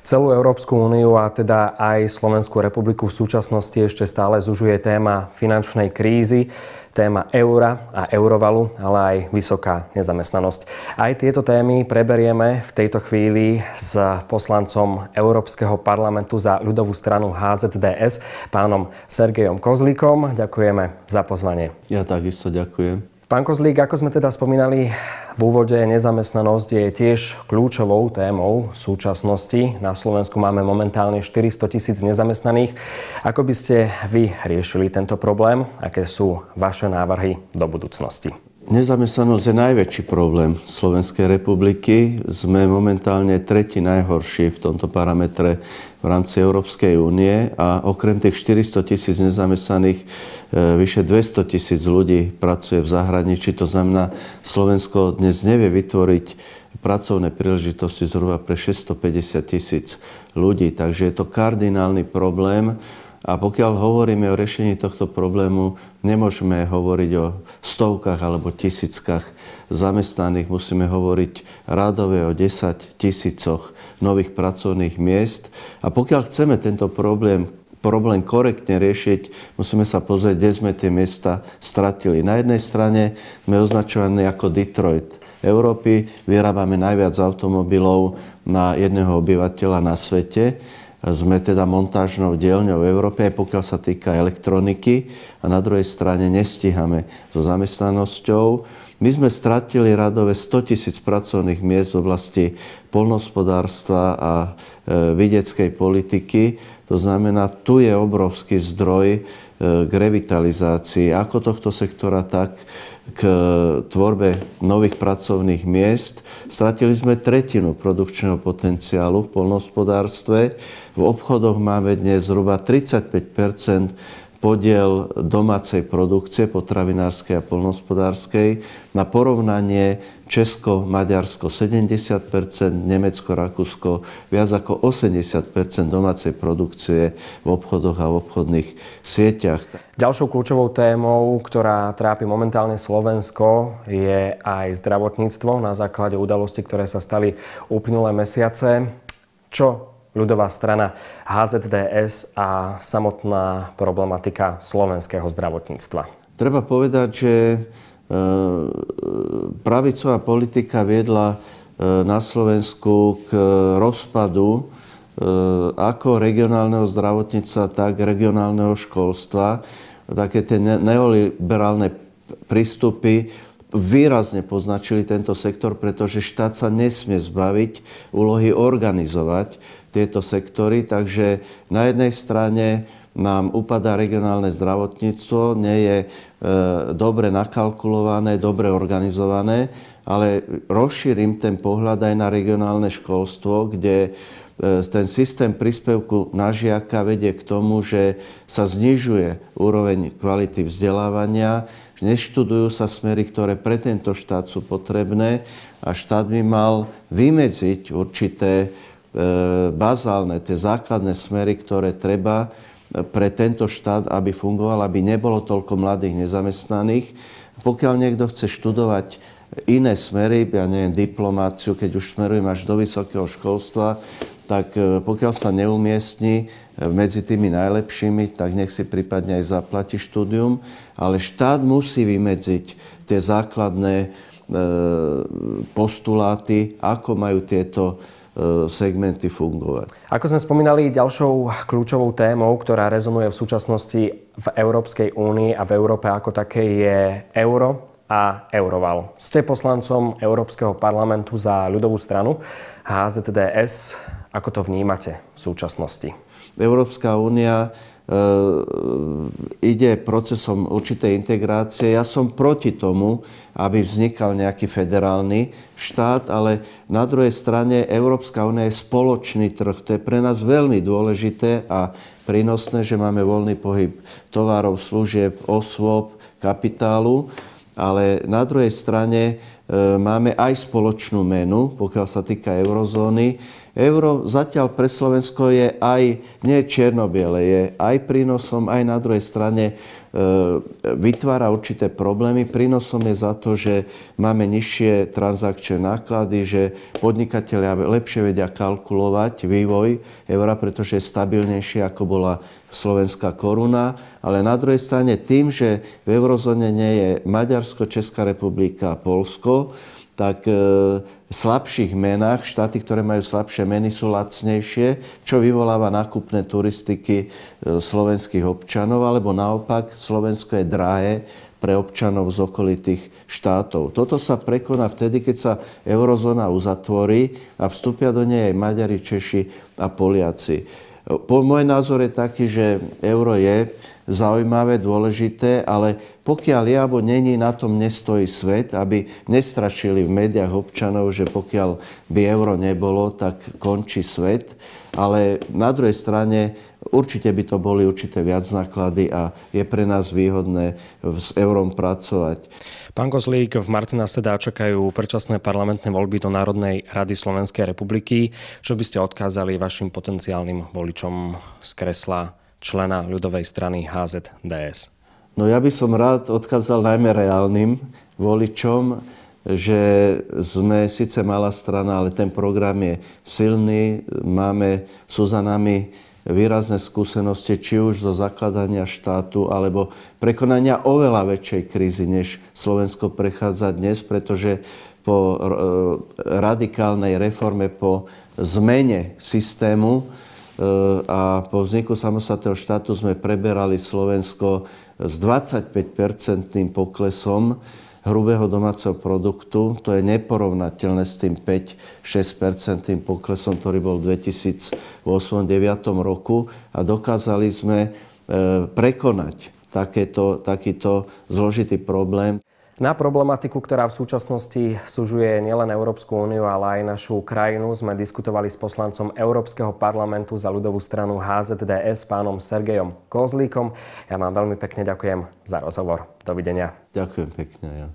Celú Európsku úniu a teda aj Slovenskú republiku v súčasnosti ešte stále zužuje téma finančnej krízy, téma eura a eurovalu, ale aj vysoká nezamestnanosť. Aj tieto témy preberieme v tejto chvíli s poslancom Európskeho parlamentu za ľudovú stranu HZDS, pánom Sergejom Kozlíkom. Ďakujeme za pozvanie. Ja takisto ďakujem. Pán Kozlík, ako sme teda spomínali v úvode, nezamestnanosť je tiež kľúčovou témou v súčasnosti. Na Slovensku máme momentálne 400 000 nezamestnaných. Ako by ste vy riešili tento problém? Aké sú vaše návrhy do budúcnosti? Nezamestnanosť je najväčší problém Slovenskej republiky. Sme momentálne tretí najhorší v tomto parametre v rámci Európskej únie a okrem tých 400 000 nezamestnaných vyše 200 000 ľudí pracuje v zahraničí. To znamená, Slovensko dnes nevie vytvoriť pracovné príležitosti zhruba pre 650 000 ľudí. Takže je to kardinálny problém. A pokiaľ hovoríme o riešení tohto problému, nemôžeme hovoriť o stovkách alebo tisíckach zamestnaných. Musíme hovoriť rádové o 10 000 nových pracovných miest. A pokiaľ chceme tento problém korektne riešiť, musíme sa pozrieť, kde sme tie miesta stratili. Na jednej strane sme označovaní ako Detroit Európy. Vyrábame najviac automobilov na jedného obyvateľa na svete. Sme teda montážnou dielňou v Európe, aj pokiaľ sa týka elektroniky. A na druhej strane nestíhame so zamestnanosťou. My sme stratili radové 100 000 pracovných miest v oblasti poľnohospodárstva a vidieckej politiky. To znamená, tu je obrovský zdroj k revitalizácii ako tohto sektora, tak k tvorbe nových pracovných miest. Stratili sme tretinu produkčného potenciálu v poľnohospodárstve. V obchodoch máme dnes zhruba 35% podiel domácej produkcie potravinárskej a poľnohospodárskej. Na porovnanie Česko, Maďarsko 70%, Nemecko, Rakúsko viac ako 80% domácej produkcie v obchodoch a v obchodných sieťach. Ďalšou kľúčovou témou, ktorá trápi momentálne Slovensko, je aj zdravotníctvo na základe udalostí, ktoré sa stali uplynulé mesiace. Čo ľudová strana HZDS a samotná problematika slovenského zdravotníctva? Treba povedať, že pravicová politika viedla na Slovensku k rozpadu ako regionálneho zdravotníctva, tak regionálneho školstva. Také tie neoliberálne prístupy výrazne poznačili tento sektor, pretože štát sa nesmie zbaviť úlohy organizovať tieto sektory. Takže na jednej strane nám upadá regionálne zdravotníctvo, nie je dobre nakalkulované, dobre organizované, ale rozšírim ten pohľad aj na regionálne školstvo, kde ten systém príspevku na žiaka vedie k tomu, že sa znižuje úroveň kvality vzdelávania, neštudujú sa smery, ktoré pre tento štát sú potrebné a štát by mal vymedziť určité bazálne, tie základné smery, ktoré treba pre tento štát, aby fungoval, aby nebolo toľko mladých nezamestnaných. Pokiaľ niekto chce študovať iné smery, ja neviem, diplomáciu, keď už smerujem až do vysokého školstva, tak pokiaľ sa neumiestni medzi tými najlepšími, tak nech si prípadne aj zaplatí štúdium. Ale štát musí vymedziť tie základné postuláty, ako majú tieto segmenty fungovať. Ako sme spomínali, ďalšou kľúčovou témou, ktorá rezonuje v súčasnosti v Európskej únii a v Európe ako také, je euro a euroval. Ste poslancom Európskeho parlamentu za ľudovú stranu HZDS. Ako to vnímate v súčasnosti? Európska únia ide procesom určitej integrácie. Ja som proti tomu, aby vznikal nejaký federálny štát, ale na druhej strane Európska únia je spoločný trh. To je pre nás veľmi dôležité a prínosné, že máme voľný pohyb tovarov, služieb, osôb, kapitálu. Ale na druhej strane máme aj spoločnú menu, pokiaľ sa týka eurozóny. Euro zatiaľ pre Slovensko je aj, nie čierno-biele, je aj prínosom, aj na druhej strane vytvára určité problémy. Prínosom je za to, že máme nižšie transakčné náklady, že podnikatelia lepšie vedia kalkulovať vývoj eura, pretože je stabilnejšie, ako bola slovenská koruna. Ale na druhej strane tým, že v eurozóne nie je Maďarsko, Česká republika a Poľsko, tak v slabších menách, štáty, ktoré majú slabšie meny, sú lacnejšie, čo vyvoláva nákupné turistiky slovenských občanov, alebo naopak Slovensko je drahé pre občanov z okolitých štátov. Toto sa prekoná vtedy, keď sa eurozóna uzatvorí a vstúpia do nej aj Maďari, Češi a Poliaci. Môj názor je taký, že euro je zaujímavé, dôležité, ale pokiaľ je alebo není, na tom nestojí svet, aby nestrašili v médiách občanov, že pokiaľ by euro nebolo, tak končí svet. Ale na druhej strane určite by to boli určité viacnáklady a je pre nás výhodné s eurom pracovať. Pán Kozlík, v marci nás teda čakajú predčasné parlamentné voľby do Národnej rady Slovenskej republiky. Čo by ste odkázali vašim potenciálnym voličom z kresla člena ľudovej strany HZDS? No ja by som rád odkázal najmä reálnym voličom, že sme síce malá strana, ale ten program je silný. Sú za nami výrazné skúsenosti, či už zo zakladania štátu, alebo prekonania oveľa väčšej krízy, než Slovensko prechádza dnes, pretože po radikálnej reforme, po zmene systému a po vzniku samostatného štátu sme preberali Slovensko s 25% poklesom hrubého domáceho produktu. To je neporovnateľné s tým 5-6% poklesom, ktorý bol v 2008-2009 roku. A dokázali sme prekonať takýto zložitý problém. Na problematiku, ktorá v súčasnosti sužuje nielen Európsku úniu, ale aj našu krajinu, sme diskutovali s poslancom Európskeho parlamentu za ľudovú stranu HZDS, pánom Sergejom Kozlíkom. Ja vám veľmi pekne ďakujem za rozhovor. Dovidenia. Ďakujem pekne. Ja.